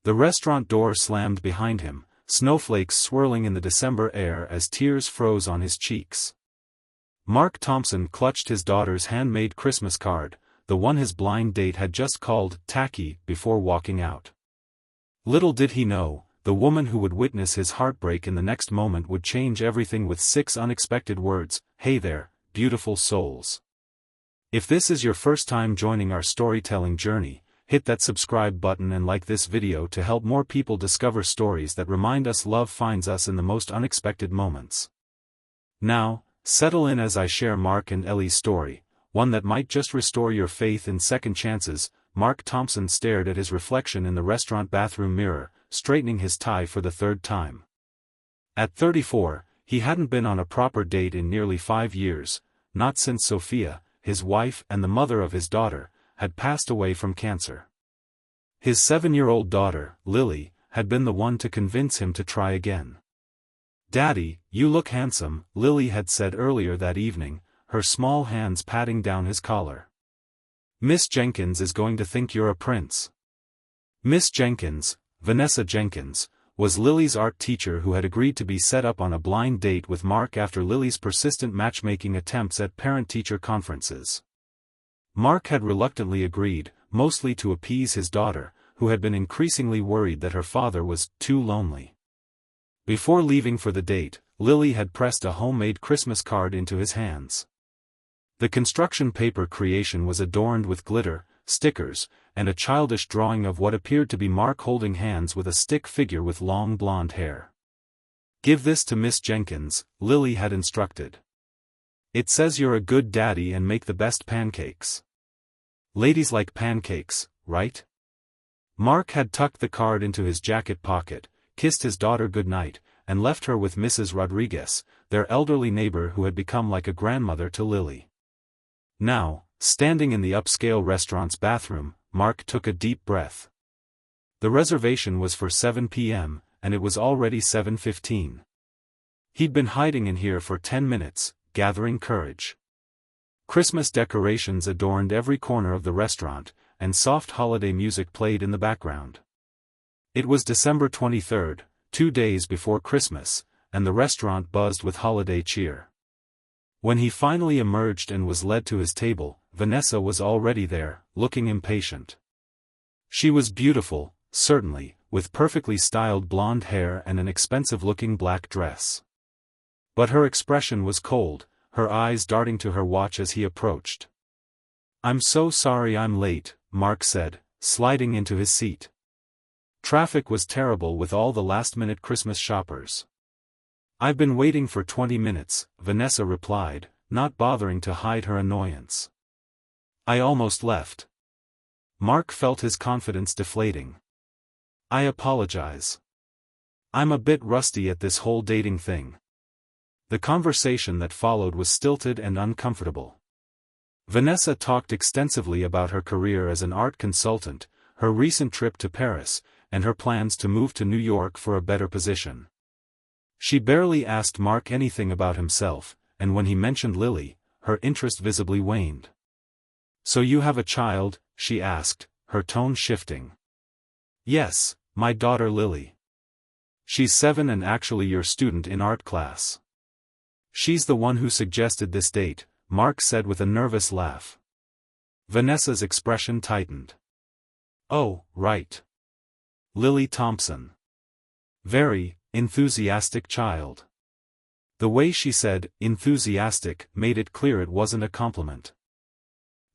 The restaurant door slammed behind him, snowflakes swirling in the December air as tears froze on his cheeks. Mark Thompson clutched his daughter's handmade Christmas card, the one his blind date had just called tacky, before walking out. Little did he know, the woman who would witness his heartbreak in the next moment would change everything with 6 unexpected words: "Hey there, beautiful souls." If this is your first time joining our storytelling journey, hit that subscribe button and like this video to help more people discover stories that remind us love finds us in the most unexpected moments. Now, settle in as I share Mark and Ellie's story, one that might just restore your faith in second chances. Mark Thompson stared at his reflection in the restaurant bathroom mirror, straightening his tie for the 3rd time. At 34, he hadn't been on a proper date in nearly 5 years, not since Sophia, his wife and the mother of his daughter, had passed away from cancer. His 7-year-old daughter, Lily, had been the one to convince him to try again. "Daddy, you look handsome," Lily had said earlier that evening, her small hands patting down his collar. "Miss Jenkins is going to think you're a prince." Miss Jenkins, Vanessa Jenkins, was Lily's art teacher who had agreed to be set up on a blind date with Mark after Lily's persistent matchmaking attempts at parent-teacher conferences. Mark had reluctantly agreed, mostly to appease his daughter, who had been increasingly worried that her father was too lonely. Before leaving for the date, Lily had pressed a homemade Christmas card into his hands. The construction paper creation was adorned with glitter, stickers, and a childish drawing of what appeared to be Mark holding hands with a stick figure with long blonde hair. "Give this to Miss Jenkins," Lily had instructed. "It says you're a good daddy and make the best pancakes. Ladies like pancakes, right?" Mark had tucked the card into his jacket pocket, kissed his daughter goodnight, and left her with Mrs. Rodriguez, their elderly neighbor who had become like a grandmother to Lily. Now, standing in the upscale restaurant's bathroom, Mark took a deep breath. The reservation was for 7 p.m., and it was already 7:15. He'd been hiding in here for 10 minutes, gathering courage. Christmas decorations adorned every corner of the restaurant, and soft holiday music played in the background. It was December 23rd, 2 days before Christmas, and the restaurant buzzed with holiday cheer. When he finally emerged and was led to his table, Vanessa was already there, looking impatient. She was beautiful, certainly, with perfectly styled blonde hair and an expensive-looking black dress. But her expression was cold, her eyes darting to her watch as he approached. "I'm so sorry I'm late," Mark said, sliding into his seat. Traffic was terrible with all the last-minute Christmas shoppers. "I've been waiting for 20 minutes, Vanessa replied, not bothering to hide her annoyance. "I almost left." Mark felt his confidence deflating. "I apologize. I'm a bit rusty at this whole dating thing." The conversation that followed was stilted and uncomfortable. Vanessa talked extensively about her career as an art consultant, her recent trip to Paris, and her plans to move to New York for a better position. She barely asked Mark anything about himself, and when he mentioned Lily, her interest visibly waned. "So you have a child?" she asked, her tone shifting. "Yes, my daughter Lily. She's 7 and actually your student in art class." "She's the one who suggested this date," Mark said with a nervous laugh. Vanessa's expression tightened. "Oh, right. Lily Thompson. Very enthusiastic child." The way she said enthusiastic made it clear it wasn't a compliment.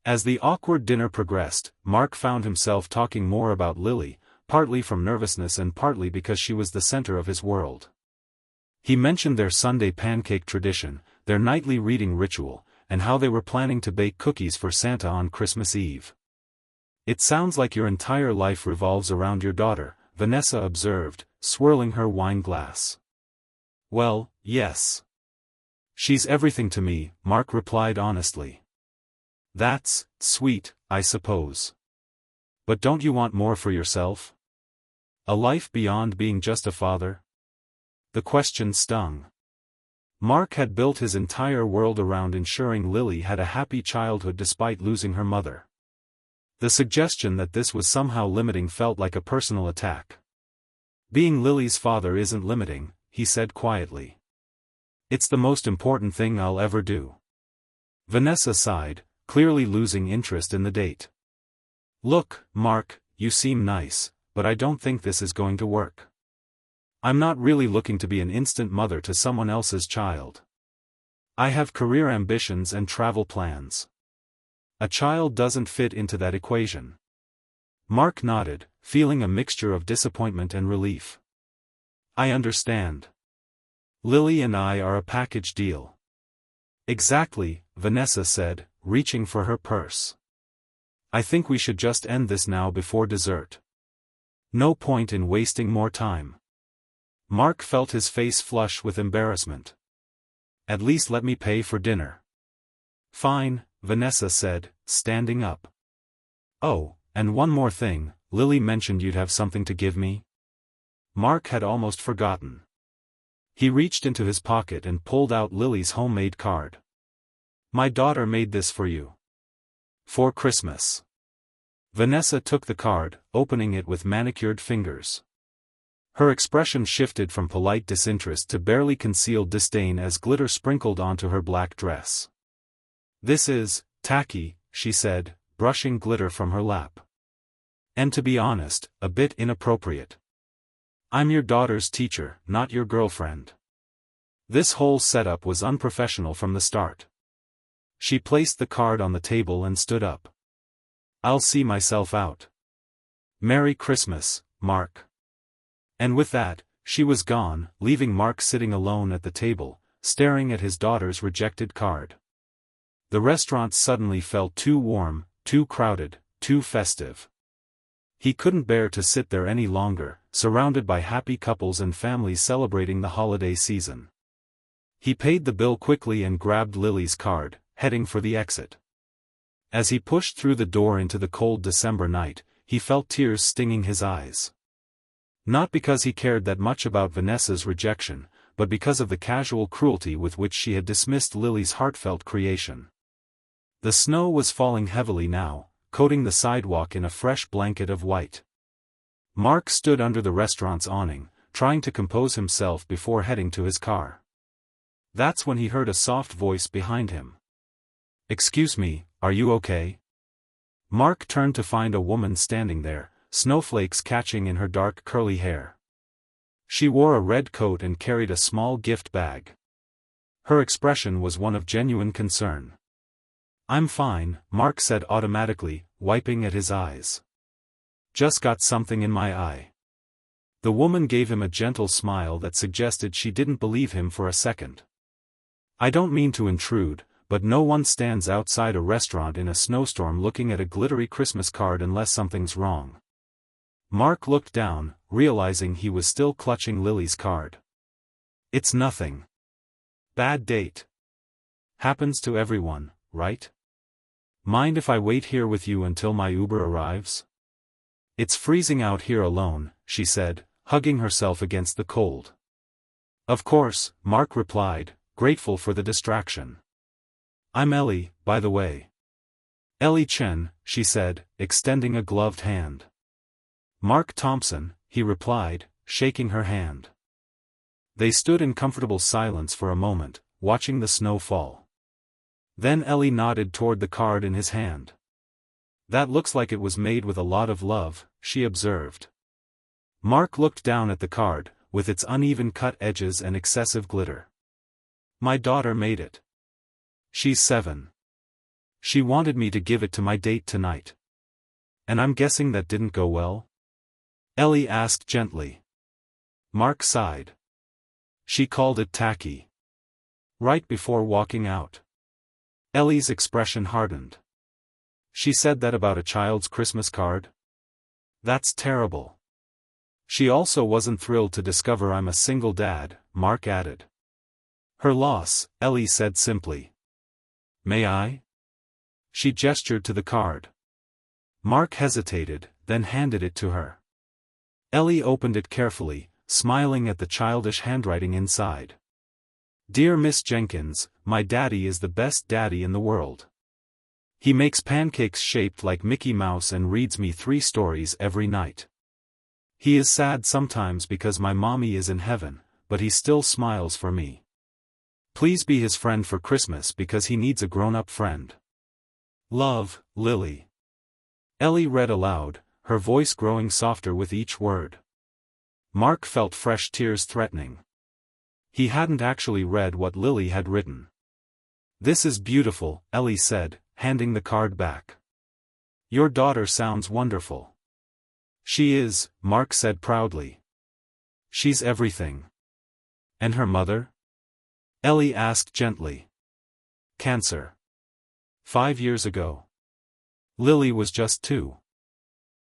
As the awkward dinner progressed, Mark found himself talking more about Lily, partly from nervousness and partly because she was the center of his world. He mentioned their Sunday pancake tradition, their nightly reading ritual, and how they were planning to bake cookies for Santa on Christmas Eve. "It sounds like your entire life revolves around your daughter," Vanessa observed, swirling her wine glass. "Well, yes. She's everything to me," Mark replied honestly. "That's sweet, I suppose. But don't you want more for yourself? A life beyond being just a father?" The question stung. Mark had built his entire world around ensuring Lily had a happy childhood despite losing her mother. The suggestion that this was somehow limiting felt like a personal attack. Being Lily's father isn't limiting, he said quietly. It's the most important thing I'll ever do. Vanessa sighed, clearly losing interest in the date. Look, Mark, you seem nice, but I don't think this is going to work. I'm not really looking to be an instant mother to someone else's child. I have career ambitions and travel plans. A child doesn't fit into that equation. Mark nodded, feeling a mixture of disappointment and relief. I understand. Lily and I are a package deal. Exactly, Vanessa said, reaching for her purse. I think we should just end this now before dessert. No point in wasting more time. Mark felt his face flush with embarrassment. At least let me pay for dinner. Fine, Vanessa said, standing up. Oh, and one more thing, Lily mentioned you'd have something to give me? Mark had almost forgotten. He reached into his pocket and pulled out Lily's homemade card. My daughter made this for you. For Christmas. Vanessa took the card, opening it with manicured fingers. Her expression shifted from polite disinterest to barely concealed disdain as glitter sprinkled onto her black dress. This is tacky, she said, brushing glitter from her lap. And to be honest, a bit inappropriate. I'm your daughter's teacher, not your girlfriend. This whole setup was unprofessional from the start. She placed the card on the table and stood up. I'll see myself out. Merry Christmas, Mark. And with that, she was gone, leaving Mark sitting alone at the table, staring at his daughter's rejected card. The restaurant suddenly felt too warm, too crowded, too festive. He couldn't bear to sit there any longer, surrounded by happy couples and families celebrating the holiday season. He paid the bill quickly and grabbed Lily's card, heading for the exit. As he pushed through the door into the cold December night, he felt tears stinging his eyes. Not because he cared that much about Vanessa's rejection, but because of the casual cruelty with which she had dismissed Lily's heartfelt creation. The snow was falling heavily now, coating the sidewalk in a fresh blanket of white. Mark stood under the restaurant's awning, trying to compose himself before heading to his car. That's when he heard a soft voice behind him. Excuse me, are you okay? Mark turned to find a woman standing there, snowflakes catching in her dark curly hair. She wore a red coat and carried a small gift bag. Her expression was one of genuine concern. I'm fine, Mark said automatically, wiping at his eyes. Just got something in my eye. The woman gave him a gentle smile that suggested she didn't believe him for a second. I don't mean to intrude, but no one stands outside a restaurant in a snowstorm looking at a glittery Christmas card unless something's wrong. Mark looked down, realizing he was still clutching Lily's card. It's nothing. Bad date. Happens to everyone, right? Mind if I wait here with you until my Uber arrives? It's freezing out here alone, she said, hugging herself against the cold. Of course, Mark replied, grateful for the distraction. I'm Ellie, by the way. Ellie Chen, she said, extending a gloved hand. Mark Thompson, he replied, shaking her hand. They stood in comfortable silence for a moment, watching the snow fall. Then Ellie nodded toward the card in his hand. That looks like it was made with a lot of love, she observed. Mark looked down at the card, with its uneven cut edges and excessive glitter. My daughter made it. She's 7. She wanted me to give it to my date tonight. And I'm guessing that didn't go well? Ellie asked gently. Mark sighed. She called it tacky. Right before walking out. Ellie's expression hardened. She said that about a child's Christmas card? That's terrible. She also wasn't thrilled to discover I'm a single dad, Mark added. Her loss, Ellie said simply. May I? She gestured to the card. Mark hesitated, then handed it to her. Ellie opened it carefully, smiling at the childish handwriting inside. Dear Miss Jenkins, my daddy is the best daddy in the world. He makes pancakes shaped like Mickey Mouse and reads me 3 stories every night. He is sad sometimes because my mommy is in heaven, but he still smiles for me. Please be his friend for Christmas because he needs a grown-up friend. Love, Lily. Ellie read aloud, her voice growing softer with each word. Mark felt fresh tears threatening. He hadn't actually read what Lily had written. This is beautiful, Ellie said, handing the card back. Your daughter sounds wonderful. She is, Mark said proudly. She's everything. And her mother? Ellie asked gently. Cancer. 5 years ago. Lily was just 2.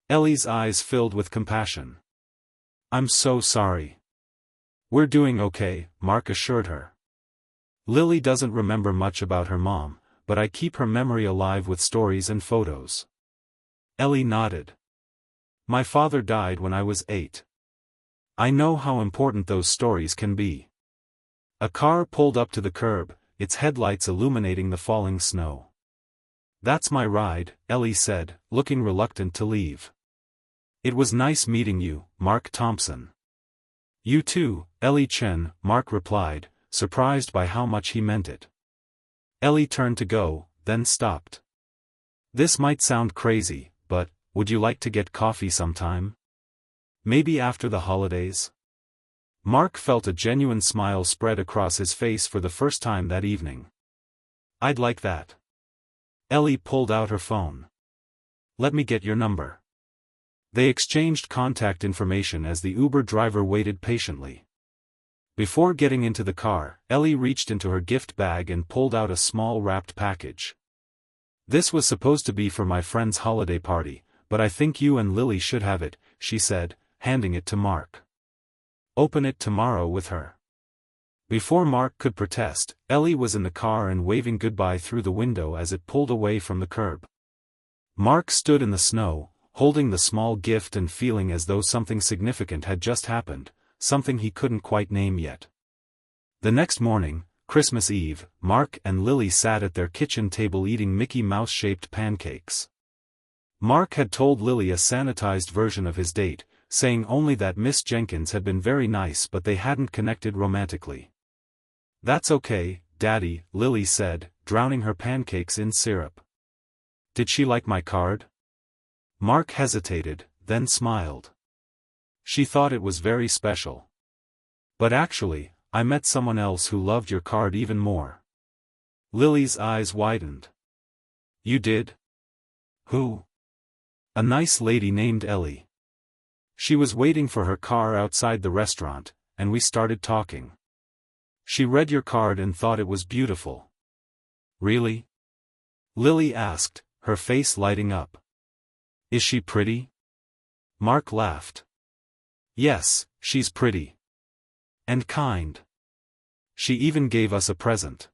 Ellie's eyes filled with compassion. I'm so sorry. We're doing okay, Mark assured her. Lily doesn't remember much about her mom, but I keep her memory alive with stories and photos. Ellie nodded. My father died when I was 8. I know how important those stories can be. A car pulled up to the curb, its headlights illuminating the falling snow. That's my ride, Ellie said, looking reluctant to leave. It was nice meeting you, Mark Thompson. You too, Ellie Chen, Mark replied, surprised by how much he meant it. Ellie turned to go, then stopped. This might sound crazy, but, would you like to get coffee sometime? Maybe after the holidays? Mark felt a genuine smile spread across his face for the first time that evening. I'd like that. Ellie pulled out her phone. Let me get your number. They exchanged contact information as the Uber driver waited patiently. Before getting into the car, Ellie reached into her gift bag and pulled out a small wrapped package. This was supposed to be for my friend's holiday party, but I think you and Lily should have it, she said, handing it to Mark. Open it tomorrow with her. Before Mark could protest, Ellie was in the car and waving goodbye through the window as it pulled away from the curb. Mark stood in the snow, holding the small gift and feeling as though something significant had just happened, something he couldn't quite name yet. The next morning, Christmas Eve, Mark and Lily sat at their kitchen table eating Mickey Mouse-shaped pancakes. Mark had told Lily a sanitized version of his date, saying only that Miss Jenkins had been very nice but they hadn't connected romantically. That's okay, Daddy, Lily said, drowning her pancakes in syrup. Did she like my card? Mark hesitated, then smiled. She thought it was very special. But actually, I met someone else who loved your card even more. Lily's eyes widened. You did? Who? A nice lady named Ellie. She was waiting for her car outside the restaurant, and we started talking. She read your card and thought it was beautiful. Really? Lily asked, her face lighting up. Is she pretty? Mark laughed. Yes, she's pretty. And kind. She even gave us a present.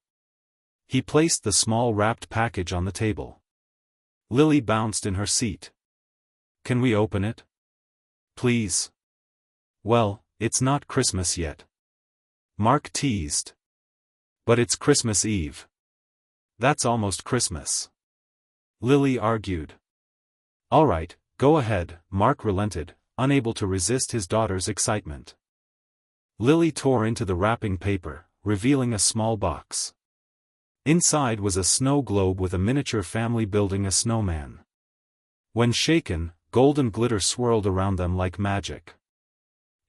He placed the small wrapped package on the table. Lily bounced in her seat. Can we open it? Please. Well, it's not Christmas yet. Mark teased. But it's Christmas Eve. That's almost Christmas. Lily argued. All right, go ahead, Mark relented, unable to resist his daughter's excitement. Lily tore into the wrapping paper, revealing a small box. Inside was a snow globe with a miniature family building a snowman. When shaken, golden glitter swirled around them like magic.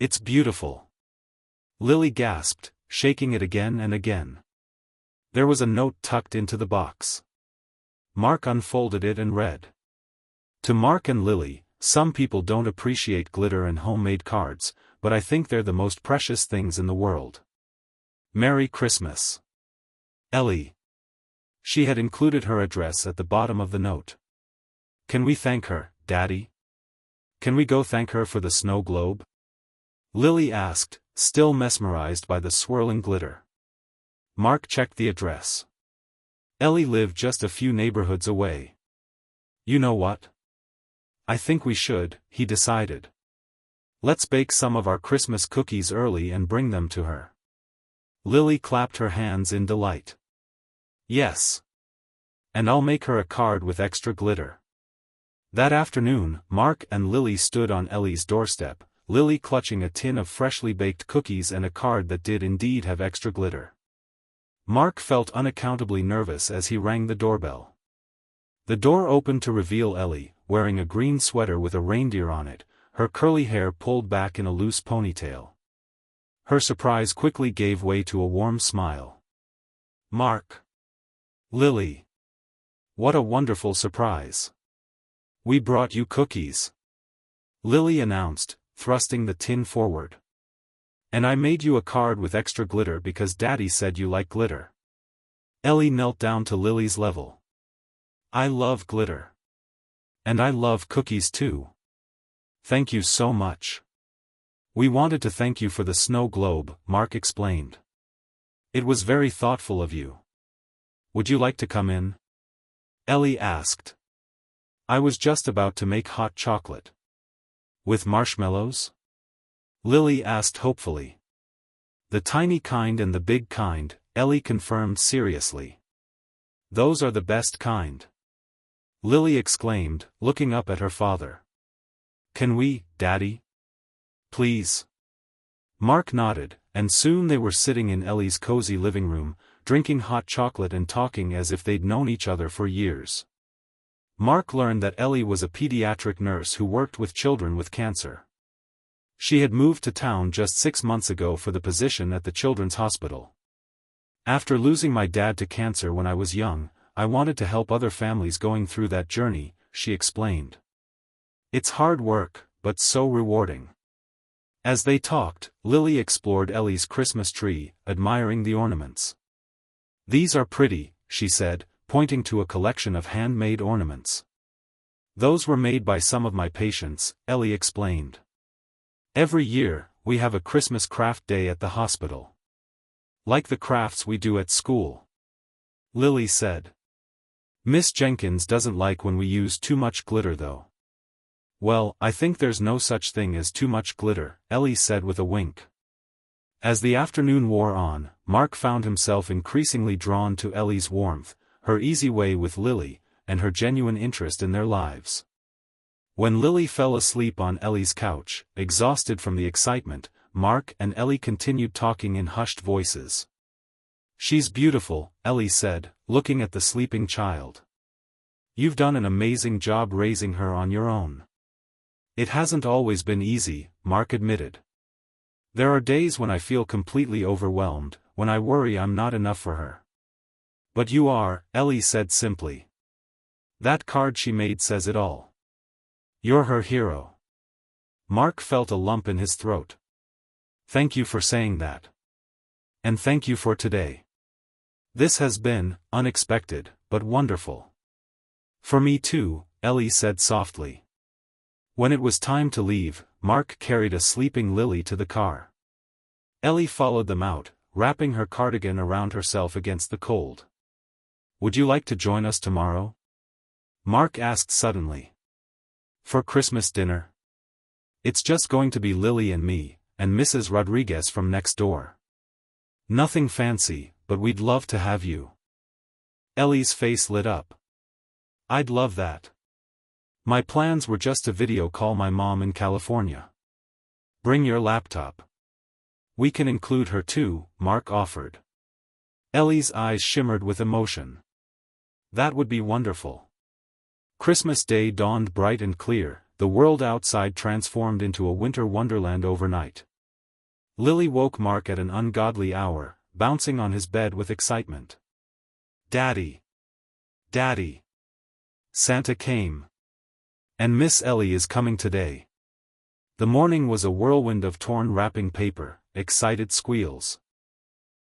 It's beautiful. Lily gasped, shaking it again and again. There was a note tucked into the box. Mark unfolded it and read. To Mark and Lily, some people don't appreciate glitter and homemade cards, but I think they're the most precious things in the world. Merry Christmas. Ellie. She had included her address at the bottom of the note. Can we thank her, Daddy? Can we go thank her for the snow globe? Lily asked, still mesmerized by the swirling glitter. Mark checked the address. Ellie lived just a few neighborhoods away. You know what? I think we should, he decided. Let's bake some of our Christmas cookies early and bring them to her. Lily clapped her hands in delight. Yes. And I'll make her a card with extra glitter. That afternoon, Mark and Lily stood on Ellie's doorstep, Lily clutching a tin of freshly baked cookies and a card that did indeed have extra glitter. Mark felt unaccountably nervous as he rang the doorbell. The door opened to reveal Ellie, wearing a green sweater with a reindeer on it, her curly hair pulled back in a loose ponytail. Her surprise quickly gave way to a warm smile. "Mark. Lily. What a wonderful surprise. We brought you cookies," Lily announced, thrusting the tin forward. "And I made you a card with extra glitter because Daddy said you like glitter." Ellie knelt down to Lily's level. "I love glitter. And I love cookies too. Thank you so much." "We wanted to thank you for the snow globe," Mark explained. "It was very thoughtful of you. Would you like to come in?" Ellie asked. "I was just about to make hot chocolate." "With marshmallows?" Lily asked hopefully. "The tiny kind and the big kind," Ellie confirmed seriously. "Those are the best kind," Lily exclaimed, looking up at her father. "Can we, Daddy? Please?" Mark nodded, and soon they were sitting in Ellie's cozy living room, drinking hot chocolate and talking as if they'd known each other for years. Mark learned that Ellie was a pediatric nurse who worked with children with cancer. She had moved to town just 6 months ago for the position at the children's hospital. "After losing my dad to cancer when I was young, I wanted to help other families going through that journey," she explained. "It's hard work, but so rewarding." As they talked, Lily explored Ellie's Christmas tree, admiring the ornaments. "These are pretty," she said, pointing to a collection of handmade ornaments. "Those were made by some of my patients," Ellie explained. "Every year, we have a Christmas craft day at the hospital. Like the crafts we do at school," Lily said. "Miss Jenkins doesn't like when we use too much glitter though." "Well, I think there's no such thing as too much glitter," Ellie said with a wink. As the afternoon wore on, Mark found himself increasingly drawn to Ellie's warmth, her easy way with Lily, and her genuine interest in their lives. When Lily fell asleep on Ellie's couch, exhausted from the excitement, Mark and Ellie continued talking in hushed voices. "She's beautiful," Ellie said, looking at the sleeping child. "You've done an amazing job raising her on your own." "It hasn't always been easy," Mark admitted. "There are days when I feel completely overwhelmed, when I worry I'm not enough for her." "But you are," Ellie said simply. "That card she made says it all. You're her hero." Mark felt a lump in his throat. "Thank you for saying that. And thank you for today. This has been unexpected, but wonderful." "For me too," Ellie said softly. When it was time to leave, Mark carried a sleeping Lily to the car. Ellie followed them out, wrapping her cardigan around herself against the cold. "Would you like to join us tomorrow?" Mark asked suddenly. "For Christmas dinner? It's just going to be Lily and me, and Mrs. Rodriguez from next door. Nothing fancy, but we'd love to have you." Ellie's face lit up. "I'd love that. My plans were just to video call my mom in California." "Bring your laptop. We can include her too," Mark offered. Ellie's eyes shimmered with emotion. "That would be wonderful." Christmas Day dawned bright and clear, the world outside transformed into a winter wonderland overnight. Lily woke Mark at an ungodly hour, bouncing on his bed with excitement. "Daddy! Daddy! Santa came! And Miss Ellie is coming today." The morning was a whirlwind of torn wrapping paper, excited squeals.